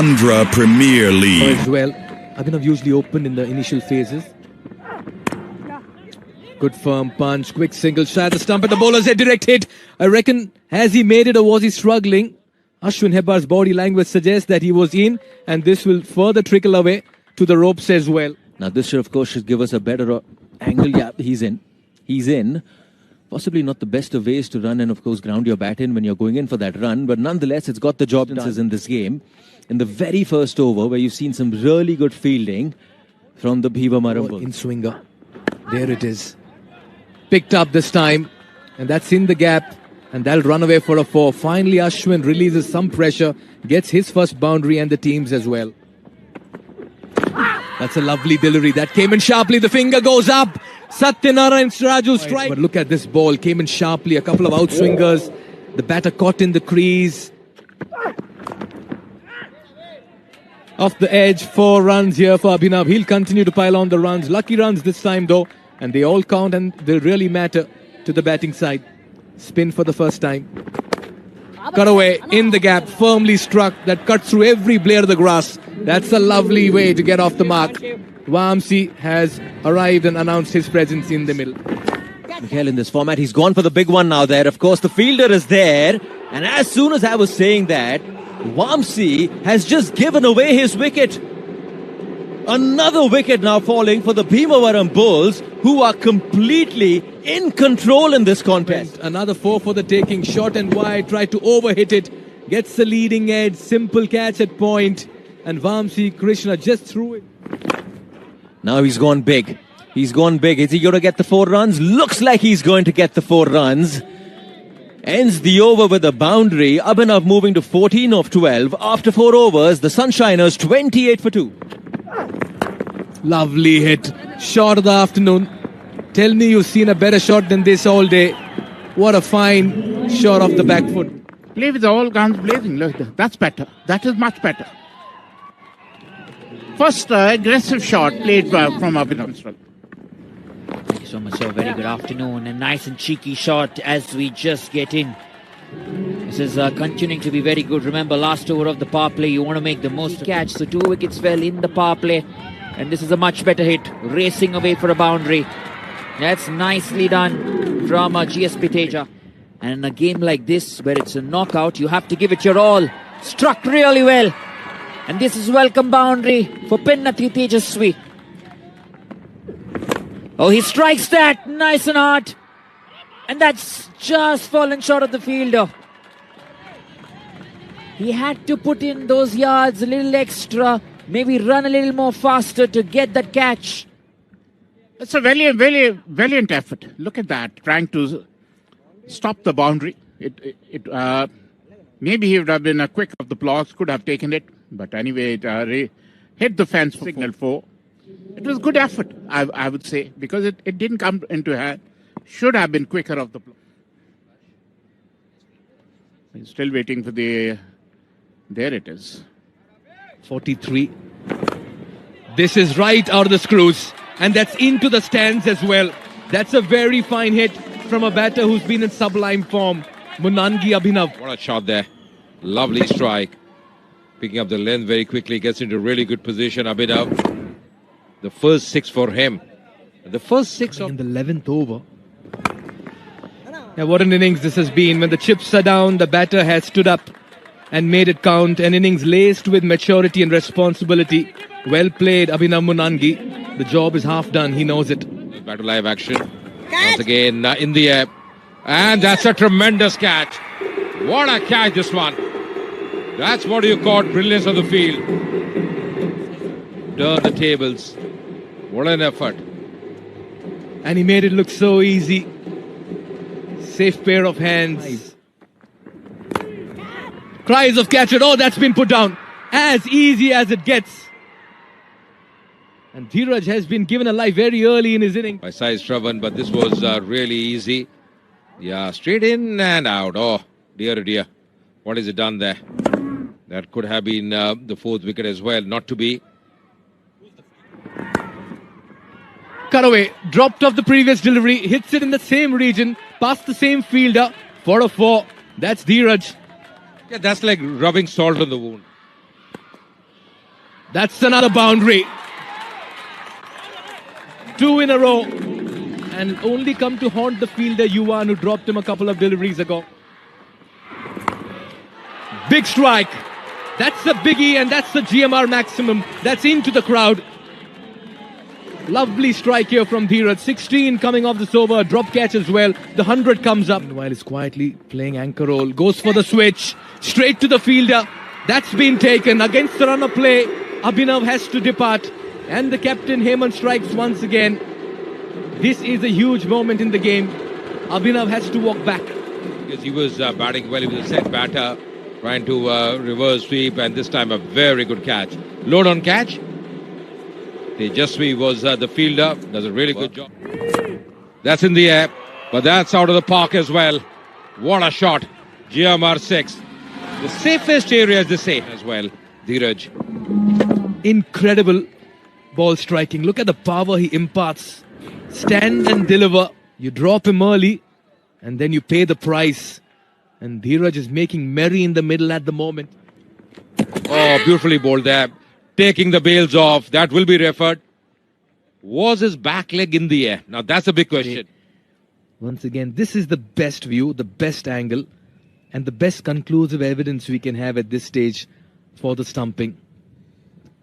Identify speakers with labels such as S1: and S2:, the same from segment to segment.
S1: Andhra Premier League.
S2: As well, Abhinav usually opened in the initial phases. Good firm punch, quick single shot, the stump at the bowler's head, direct hit. I reckon, has he made it or was he struggling? Ashwin Hebbar's body language suggests that he was in, and this will further trickle away to the ropes as well.
S3: Now this should of course should give us a better angle. Yeah, he's in. He's in. Possibly not the best of ways to run and of course ground your bat in when you're going in for that run, but nonetheless it's got the job done in this game. In the very first over where you've seen some really good fielding from the Bhivamaram Bulls.
S2: In swinger. There it is. Picked up this time, and that's in the gap, and that'll run away for a 4. Finally Ashwin releases some pressure, gets his first boundary and the team's as well. That's a lovely delivery. That came in sharply. The finger goes up. Satyanarayan Raju strike. But look at this ball. Came in sharply. A couple of outswingers. The batter caught in the crease. Off the edge. 4 runs here for Abhinav. He'll continue to pile on the runs. Lucky runs this time though. And they all count and they really matter to the batting side. Spin for the first time. Cut away in the gap. Firmly struck. That cuts through every blade of the grass. That's a lovely way to get off the mark. Vamsi has arrived and announced his presence in the middle.
S3: Mikhail, in this format, he's gone for the big one now there. Of course, the fielder is there. And as soon as I was saying that, Vamsi has just given away his wicket. Another wicket now falling for the Bhimavaram Bulls, who are completely in control in this contest.
S2: Another 4 for the taking. Short and wide. Tried to overhit it. Gets the leading edge. Simple catch at point. And Vamsi Krishna just threw it.
S3: Now he's gone big. He's gone big. Is he going to get the 4 runs? Looks like he's going to get the 4 runs. Ends the over with a boundary. Abhinav moving to 14 of 12. After 4 overs, the Sunshiners 28 for 2.
S2: Lovely hit. Shot of the afternoon. Tell me you've seen a better shot than this all day. What a fine shot off the back foot.
S4: Play with all guns blazing. Look, that's better. That is much better. First aggressive shot played from Abhinav.
S5: Thank you so much, sir. Very good afternoon. A nice and cheeky shot as we just get in. This is continuing to be very good. Remember, last over of the power play, you want to make the most catch. So 2 wickets fell in the power play. And this is a much better hit. Racing away for a boundary. That's nicely done from GSP Teja. And in a game like this, where it's a knockout, you have to give it your all. Struck really well. And this is welcome boundary for Pinnathi Tejaswi. Oh, he strikes that nice and hard. And that's just fallen short of the fielder. He had to put in those yards a little extra. Maybe run a little more faster to get that catch.
S4: It's a valiant effort. Look at that. Trying to stop the boundary. Maybe he would have been a quick of the blocks. Could have taken it. But anyway, it hit the fence signal 4. It was good effort, I would say, because it didn't come into hand. Should have been quicker of the block. He's still waiting for the... There it is.
S2: 43. This is right out of the screws. And that's into the stands as well. That's a very fine hit from a batter who's been in sublime form. Munangi Abhinav.
S6: What a shot there. Lovely strike. Picking up the length very quickly, gets into really good position. Abhinav, the first 6 for him. The first 6
S2: in the 11th over. Yeah, what an innings this has been. When the chips are down, the batter has stood up and made it count. An innings laced with maturity and responsibility. Well played, Abhinav Munangi. The job is half done. He knows it.
S6: Back to live action. Once again, in the air. And that's a tremendous catch. What a catch, this one. That's what you call brilliance of the field. Turn the tables. What an effort.
S2: And he made it look so easy. Safe pair of hands. Cries of catch it. Oh, that's been put down. As easy as it gets. And Dheeraj has been given a life very early in his inning.
S6: By Sai Shravan, but this was really easy. Yeah, straight in and out. Oh, dear, oh dear. What has it done there? That could have been the 4th wicket as well. Not to be.
S2: Cut away. Dropped off the previous delivery. Hits it in the same region. Past the same fielder. For a 4. That's Dheeraj.
S6: Yeah, that's like rubbing salt on the wound.
S2: That's another boundary. 2 in a row. And only come to haunt the fielder Yuan, who dropped him a couple of deliveries ago. Big strike. That's the biggie, and that's the GMR maximum. That's into the crowd. Lovely strike here from Dheeraj. 16 coming off this over. Drop catch as well. The 100 comes up. While he's quietly playing anchor role. Goes for the switch. Straight to the fielder. That's been taken. Against the run of play, Abhinav has to depart. And the captain Hemant strikes once again. This is a huge moment in the game. Abhinav has to walk back.
S6: Because he was batting well. He was a set batter, trying to reverse sweep, and this time a very good catch. Load on catch. Tejasvi was the fielder. Does a really good job. That's in the air, but that's out of the park as well. What a shot. GMR 6. The safest area, as they say, as well. Dheeraj.
S2: Incredible ball striking. Look at the power he imparts. Stand and deliver. You drop him early, and then you pay the price. And Dheeraj is making merry in the middle at the moment.
S6: Oh, beautifully bowled there. Taking the bails off. That will be referred. Was his back leg in the air? Now that's a big question.
S2: Once again, this is the best view, the best angle, and the best conclusive evidence we can have at this stage for the stumping.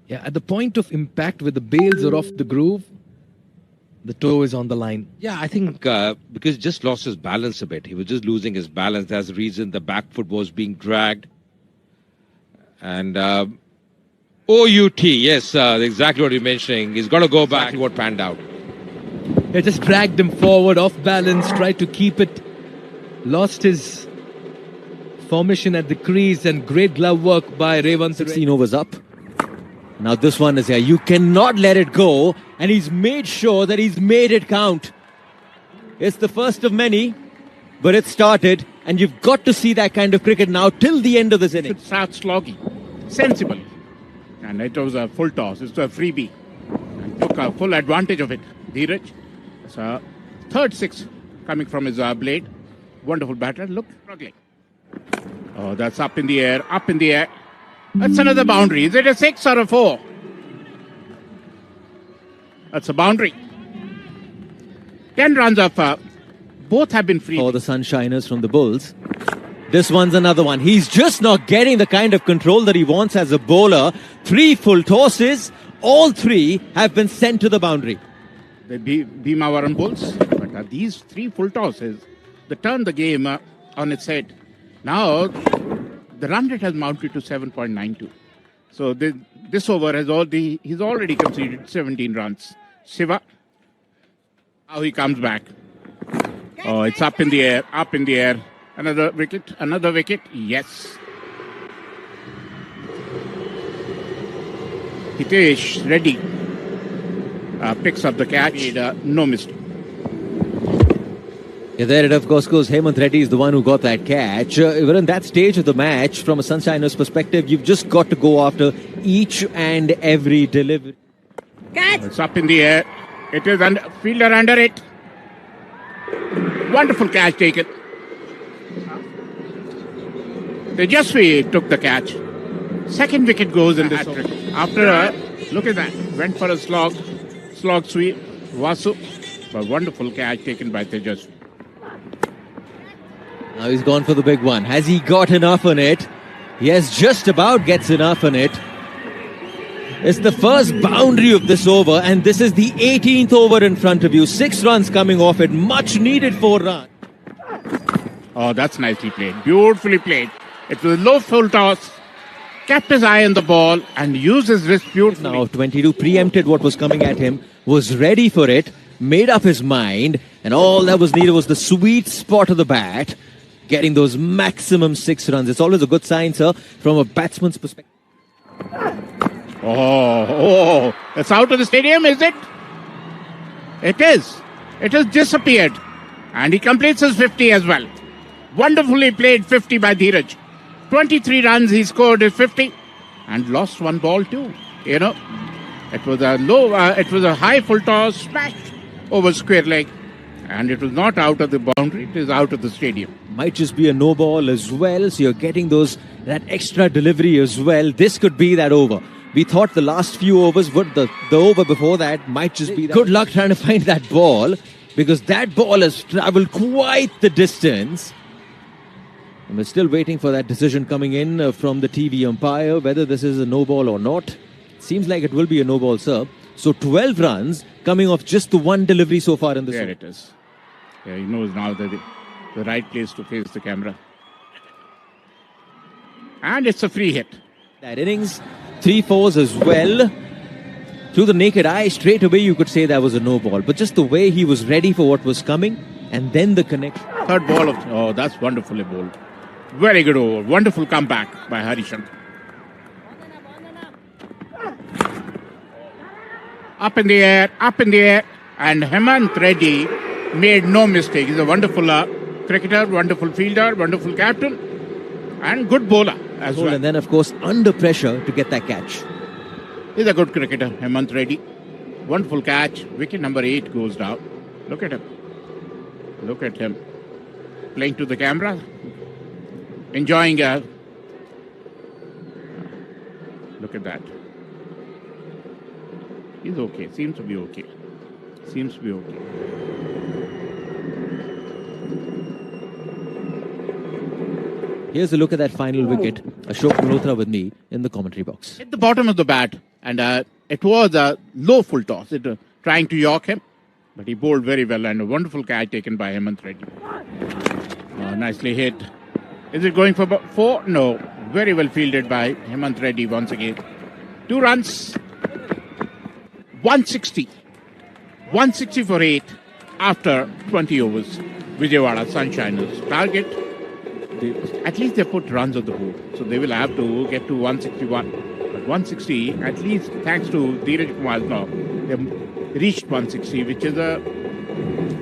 S2: Yeah, at the point of impact where the bails are off the groove, the toe is on the line.
S6: Yeah, I think because he just lost his balance a bit. He was just losing his balance. That's the reason the back foot was being dragged. And OUT, yes, exactly what you're mentioning. He's got to go back. Exactly what panned out.
S2: He just dragged him forward, off balance, tried to keep it. Lost his formation at the crease, and great glove work by Revanth.
S3: 16 overs up. Now this one is here. You cannot let it go. And he's made sure that he's made it count. It's the first of many, but it started. And you've got to see that kind of cricket now till the end of this inning.
S4: It starts slogging, sensible. And it was a full toss. It's a freebie. And took a full advantage of it. Dheeraj. It's a third six coming from his blade. Wonderful batter. Look, struggling. Oh, that's up in the air, up in the air. That's another boundary. Is it a 6 or a 4? That's a boundary. 10 runs of both have been free.
S3: For the Sunshiners from the Bulls. This one's another one. He's just not getting the kind of control that he wants as a bowler. 3 full tosses. All 3 have been sent to the boundary.
S4: The Bhimavaram Bulls. But these 3 full tosses, they turn the game on its head. Now, the run rate has mounted to 7.92. So this over he's already conceded 17 runs. Shiva, how he comes back. Oh, it's up in the air, up in the air. Another wicket, yes. Hitesh Reddy picks up the catch, no mistake.
S3: Yeah, there it of course goes. Hemant Reddy is the one who got that catch. Even in that stage of the match, from a Sunshiner's perspective, you've just got to go after each and every delivery.
S4: Catch! It's up in the air. It is fielder under it. Wonderful catch taken. Tejasvi took the catch. Second wicket goes in this over. After look at that. Went for a slog sweep. Vasu. A wonderful catch taken by Tejasvi.
S3: Now he's gone for the big one. Has he got enough on it? Yes, just about gets enough on it. It's the first boundary of this over, and this is the 18th over in front of you. 6 runs coming off it. Much needed 4 runs.
S4: Oh, that's nicely played. Beautifully played. It was a low full toss. Kept his eye on the ball and used his wrist beautifully.
S3: Now 22 preempted what was coming at him, was ready for it, made up his mind, and all that was needed was the sweet spot of the bat, getting those maximum 6 runs. It's always a good sign, sir, from a batsman's perspective.
S4: Oh, it's out of the stadium, is it? It is. It has disappeared. And he completes his 50 as well. Wonderfully played 50 by Dheeraj. 23 runs he scored his 50 and lost 1 ball too. You know, it was a high full toss, smashed over square leg. And it was not out of the boundary, it is out of the stadium.
S3: Might just be a no ball as well, so you're getting that extra delivery as well. This could be that over. We thought the last few overs would, the over before that might just be that. Good luck trying to find that ball, because that ball has travelled quite the distance. And we're still waiting for that decision coming in from the TV umpire, whether this is a no ball or not. Seems like it will be a no ball, sir. So 12 runs coming off just the one delivery so far in this.
S4: There it is. Yeah, he knows now the right place to face the camera. And it's a free hit.
S3: That innings, 3 fours as well. To the naked eye, straight away you could say that was a no ball. But just the way he was ready for what was coming, and then the connection.
S4: Third ball of, oh, that's wonderfully bowled. Very good over. Wonderful comeback by Harishankar. Up in the air, and Hemant Reddy made no mistake. He's a wonderful cricketer, wonderful fielder, wonderful captain, and good bowler as well.
S3: And then, of course, under pressure to get that catch.
S4: He's a good cricketer, Hemant Reddy. Wonderful catch. Wicket number 8 goes down. Look at him. Look at him. Playing to the camera. Enjoying look at that. He's okay. Seems to be okay. Seems to be okay.
S3: Here's a look at that final wicket. Ashok Malhotra with me in the commentary box.
S4: Hit the bottom of the bat, and it was a low full toss. It trying to york him, but he bowled very well, and a wonderful catch taken by Hemant Reddy. Nicely hit. Is it going for 4? No. Very well fielded by Hemant Reddy once again. 2 runs. 160. 160 for 8 after 20 overs. Vijayawada Sunshiners target. At least they put runs on the board. So they will have to get to 161. But 160, at least thanks to Dheeraj Kumar, they've reached 160, which is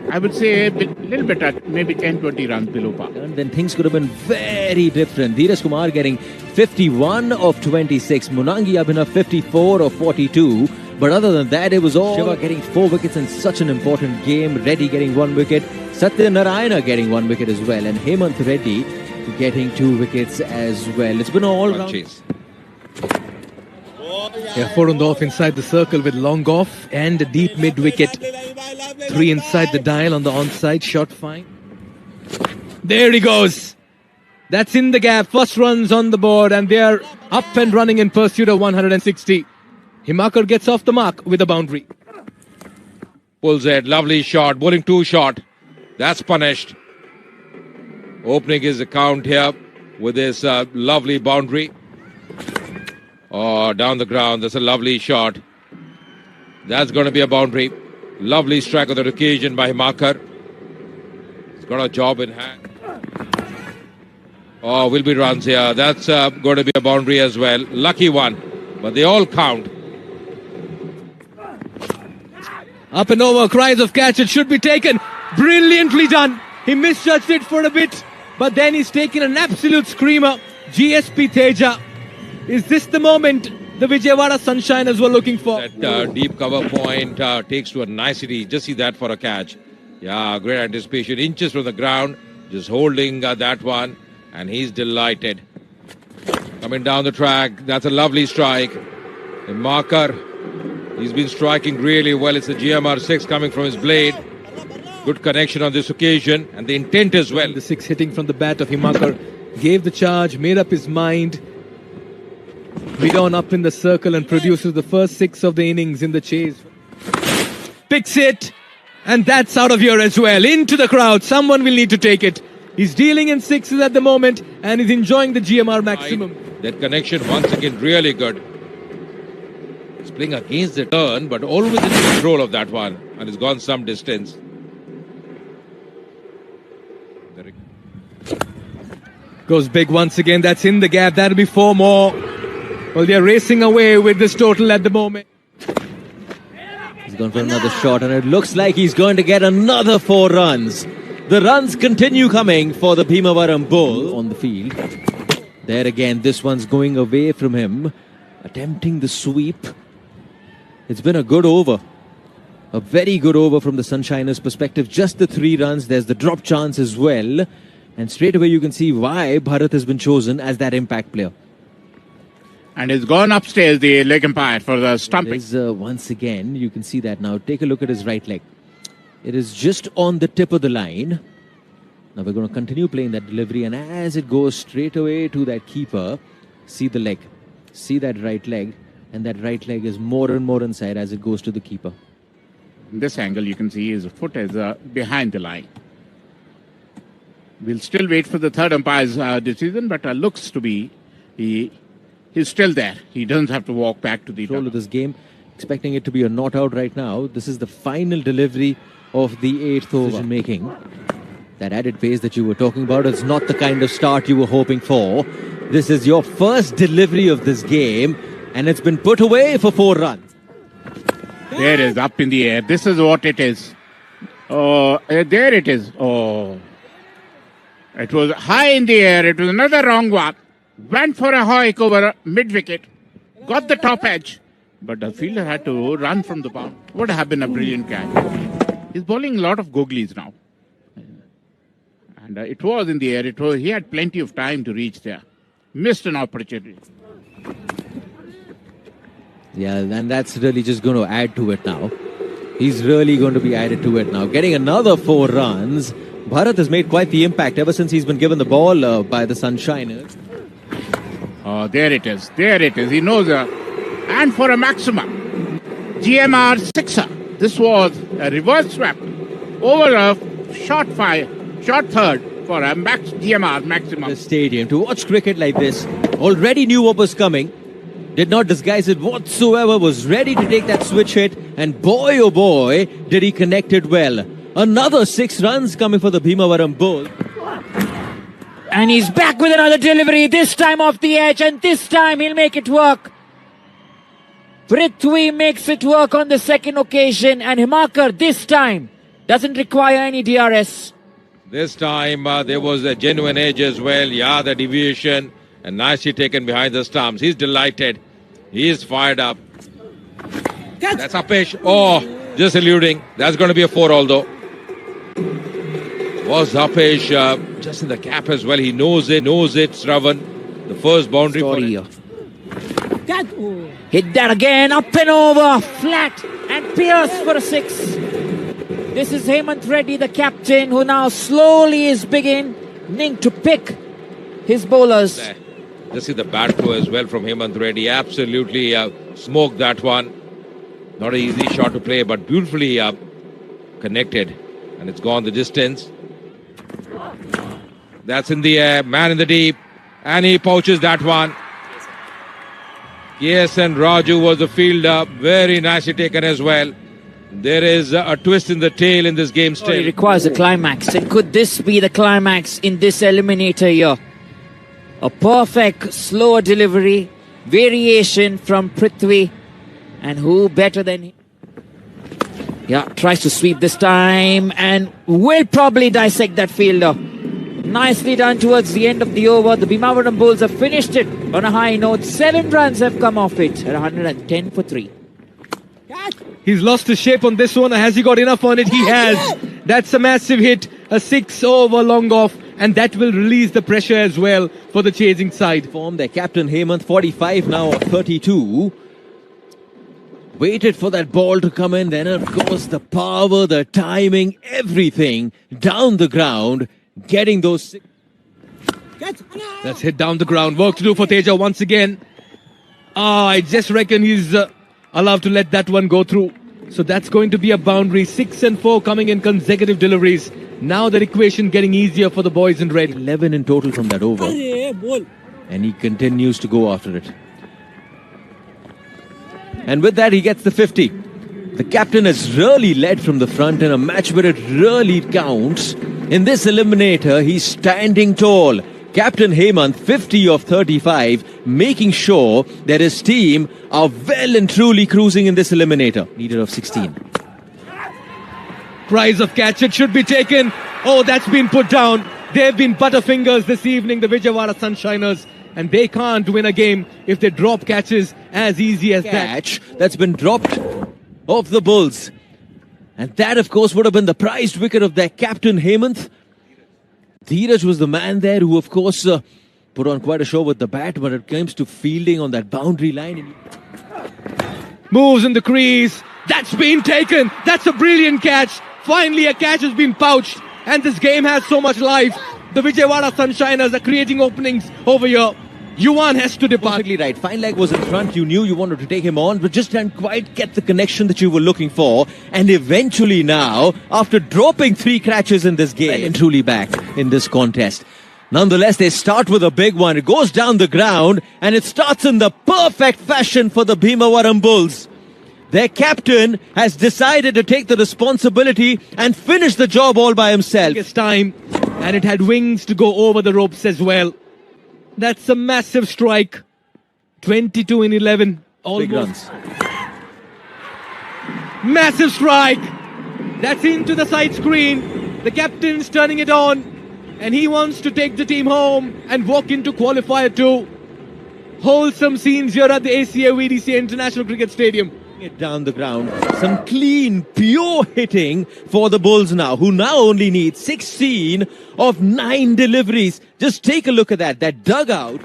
S4: I would say a little bit at maybe 10-20 runs below par.
S3: And then things could have been very different. Dheeraj Kumar getting 51 of 26. Munangi Abhinav 54 of 42. But other than that, it was all Shiva getting 4 wickets in such an important game. Reddy getting 1 wicket. Satya Narayana getting 1 wicket as well. And Hemant Reddy getting 2 wickets as well. It's been all round.
S2: Yeah, 4 on the off inside the circle with long off and a deep mid wicket. 3 inside the dial on the onside. Shot fine. There he goes. That's in the gap. First runs on the board, and they are up and running in pursuit of 160. Himakar gets off the mark with a boundary.
S6: Pulls it. Lovely shot. Bowling 2 shot. That's punished. Opening his account here with this lovely boundary. Oh, down the ground. That's a lovely shot. That's going to be a boundary. Lovely strike on that occasion by Himakar. He's got a job in hand. Oh, will be runs here. That's going to be a boundary as well. Lucky one. But they all count.
S2: Up and over, cries of catch. It should be taken. Brilliantly done. He misjudged it for a bit, but then he's taken an absolute screamer. GSP Teja. Is this the moment the Vijayawada Sunshiners were looking for?
S6: That deep cover point takes to a nicety. Just see that for a catch. Yeah, great anticipation. Inches from the ground. Just holding that one. And he's delighted. Coming down the track. That's a lovely strike. The marker. He's been striking really well. It's a GMR 6 coming from his blade. Good connection on this occasion. And the intent as well.
S2: The 6 hitting from the bat of Himakar. Gave the charge. Made up his mind. Vidon up in the circle and produces the first 6 of the innings in the chase. Picks it. And that's out of here as well. Into the crowd. Someone will need to take it. He's dealing in 6s at the moment. And he's enjoying the GMR maximum.
S6: That connection once again really good. He's playing against the turn, but always in control of that one. And it's gone some distance.
S2: Goes big once again. That's in the gap. That'll be 4 more. Well, they're racing away with this total at the moment.
S3: He's gone for another shot, and it looks like he's going to get another 4 runs. The runs continue coming for the Bhimavaram Bull on the field. There again, this one's going away from him. Attempting the sweep. It's been a good over. A very good over from the Sunshiners' perspective. Just the 3 runs. There's the drop chance as well. And straight away you can see why Bharat has been chosen as that impact player.
S4: And he's gone upstairs, the leg umpire, for the stumping.
S3: Once again, you can see that now. Take a look at his right leg. It is just on the tip of the line. Now we're going to continue playing that delivery, and as it goes straight away to that keeper, see the leg. See that right leg, and that right leg is more and more inside as it goes to the keeper.
S4: In this angle, you can see his foot is behind the line. We'll still wait for the third umpire's decision, but looks to be he's still there. He doesn't have to walk back to the
S3: control of this game, expecting it to be a not out right now. This is the final delivery of the 8th over. Decision making. That added pace that you were talking about is not the kind of start you were hoping for. This is your first delivery of this game, and it's been put away for 4 runs.
S4: There it is, up in the air. This is what it is. Oh, there it is. Oh. It was high in the air. It was another wrong one. Went for a hike over mid-wicket. Got the top edge. But the fielder had to run from the bound. Would have been a brilliant catch. He's bowling a lot of googlies now. And it was in the air. He had plenty of time to reach there. Missed an opportunity.
S3: Yeah, and that's really just going to add to it now. He's really going to be added to it now. Getting another 4 runs. Bharat has made quite the impact ever since he's been given the ball by the Sunshiners.
S4: Oh, there it is. There it is. He knows. And for a maximum. GMR 6er. This was a reverse swept over a short third for a GMR maximum.
S3: The stadium to watch cricket like this. Already knew what was coming. Did not disguise it whatsoever. Was ready to take that switch hit. And boy, oh boy, did he connect it well. Another 6 runs coming for the Bhimavaram Bull.
S5: And he's back with another delivery, this time off the edge, and this time he'll make it work. Prithvi makes it work on the second occasion, and Himakar this time doesn't require any DRS.
S6: This time there was a genuine edge as well. Yeah, the deviation, and nicely taken behind the stumps. He's delighted. He is fired up. That's Apesh. Oh, just eluding. That's going to be a 4 although. Was Apesh just in the cap as well. He knows it, Shravan. The first boundary for him.
S5: Hit that again, up and over, flat, and pierced for a 6. This is Hemant Reddy, the captain, who now slowly is beginning to pick his bowlers.
S6: Just see the bat throw as well from Hemant Reddy. Absolutely smoked that one. Not an easy shot to play, but beautifully connected. And it's gone the distance. That's in the air, man in the deep. And he pouches that one. Yes, and Raju was the fielder. Very nicely taken as well. There is a twist in the tail in this game still.
S5: It requires a climax. And could this be the climax in this eliminator here? A perfect slower delivery, variation from Prithvi. And who better than him? Yeah, tries to sweep this time and will probably dissect that fielder. Nicely done towards the end of the over. The Bhimavaram Bulls have finished it on a high note. 7 runs have come off it at 110 for 3.
S2: He's lost his shape on this one. Has he got enough on it? He has. That's a massive hit. A 6 over long off. And that will release the pressure as well for the chasing side.
S3: Form their captain Hemant, 45 now of 32. Waited for that ball to come in. Then, of course, the power, the timing, everything down the ground. Getting those...
S2: That's hit down the ground. Work to do for Teja once again. I just reckon he's allowed to let that one go through. So that's going to be a boundary. 6 and 4 coming in consecutive deliveries. Now the equation getting easier for the boys in red.
S3: 11 in total from that over. And he continues to go after it. And with that, he gets the 50. The captain has really led from the front in a match where it really counts. In this eliminator, he's standing tall. Captain Hemant, 50 of 35, making sure that his team are well and truly cruising in this eliminator. Needed of 16.
S2: Prize of catch, it should be taken. Oh, that's been put down. They've been butterfingers this evening, the Vijayawada Sunshiners. And they can't win a game if they drop catches as easy as
S3: catch that's been dropped off the Bulls. And that, of course, would have been the prized wicket of their captain, Hemant. Dheeraj was the man there who, of course, put on quite a show with the bat, but it comes to fielding on that boundary line.
S2: Moves in the crease. That's been taken. That's a brilliant catch. Finally, a catch has been pouched. And this game has so much life. The Vijayawada Sunshiners are creating openings over here. Yuan has to depart.
S3: Perfectly right. Fine Leg was in front. You knew you wanted to take him on, but just didn't quite get the connection that you were looking for. And eventually now, after dropping 3 catches in this game, and truly back in this contest. Nonetheless, they start with a big one. It goes down the ground, and it starts in the perfect fashion for the Bhimavaram Bulls. Their captain has decided to take the responsibility and finish the job all by himself.
S2: It's time, and it had wings to go over the ropes as well. That's a massive strike. 22 in 11.
S3: Big runs.
S2: Massive strike. That's into the side screen. The captain's turning it on, and he wants to take the team home and walk into qualifier 2. Wholesome scenes here at the ACA VDC International Cricket Stadium.
S3: It down the ground. Some clean, pure hitting for the Bulls now, who now only need 16 of 9 deliveries. Just take a look at that. That dugout.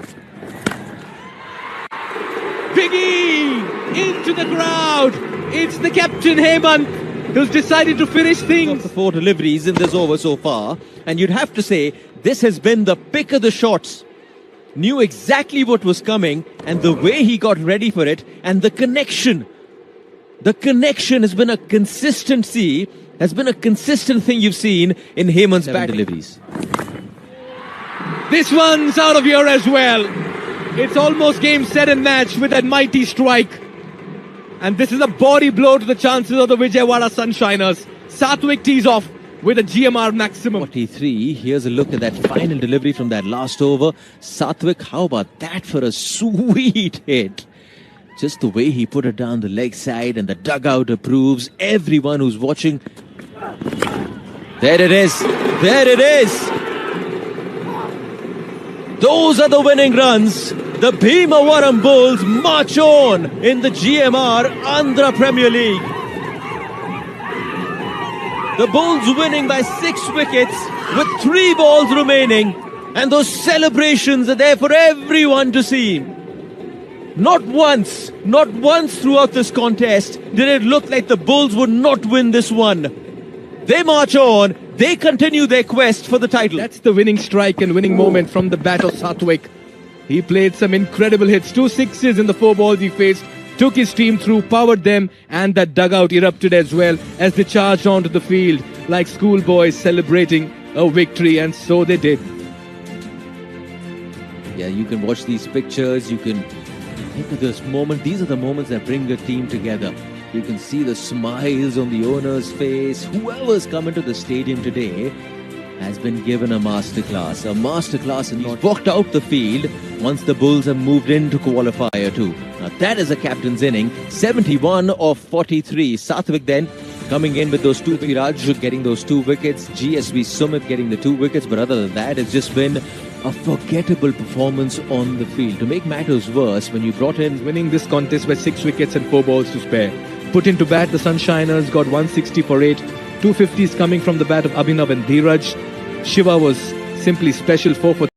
S2: Biggie into the crowd. It's the captain Hemant who's decided to finish things.
S3: The 4 deliveries in this over so far, and you'd have to say this has been the pick of the shots. Knew exactly what was coming, and the way he got ready for it, and the connection. The connection has been a consistency, has been a consistent thing you've seen in Hemant's batting deliveries.
S2: This one's out of here as well. It's almost game, set and match with that mighty strike. And this is a body blow to the chances of the Vijayawada Sunshiners. Sathwik tees off with a GMR maximum.
S3: 43. Here's a look at that final delivery from that last over. Sathwik, how about that for a sweet hit? Just the way he put it down the leg side, and the dugout approves. Everyone who's watching. There it is. There it is. Those are the winning runs. The Bhimavaram Bulls march on in the GMR Andhra Premier League. The Bulls winning by 6 wickets with 3 balls remaining, and those celebrations are there for everyone to see. Not once throughout this contest did it look like the Bulls would not win this one. They march on, they continue their quest for the title.
S2: That's the winning strike and winning moment from the bat of Sathwik. He played some incredible hits, 2 sixes in the 4 balls he faced, took his team through, powered them, and that dugout erupted as well as they charged onto the field like schoolboys celebrating a victory, and so they did.
S3: Yeah, you can watch these pictures, you can think of this moment. These are the moments that bring a team together. You can see the smiles on the owner's face. Whoever's come into the stadium today has been given a masterclass. A masterclass in not walked out the field once the Bulls have moved into qualifier 2. Now that is a captain's inning. 71 of 43. Sathwik then coming in with those 2. Viraj getting those 2 wickets. GSV Sumit getting the 2 wickets. But other than that, it's just been a forgettable performance on the field. To make matters worse, when you brought in
S2: Winning this contest by 6 wickets and 4 balls to spare. Put into bat, the Sunshiners got 160 for 8. 250s coming from the bat of Abhinav and Dheeraj. Shiva was simply special 4 for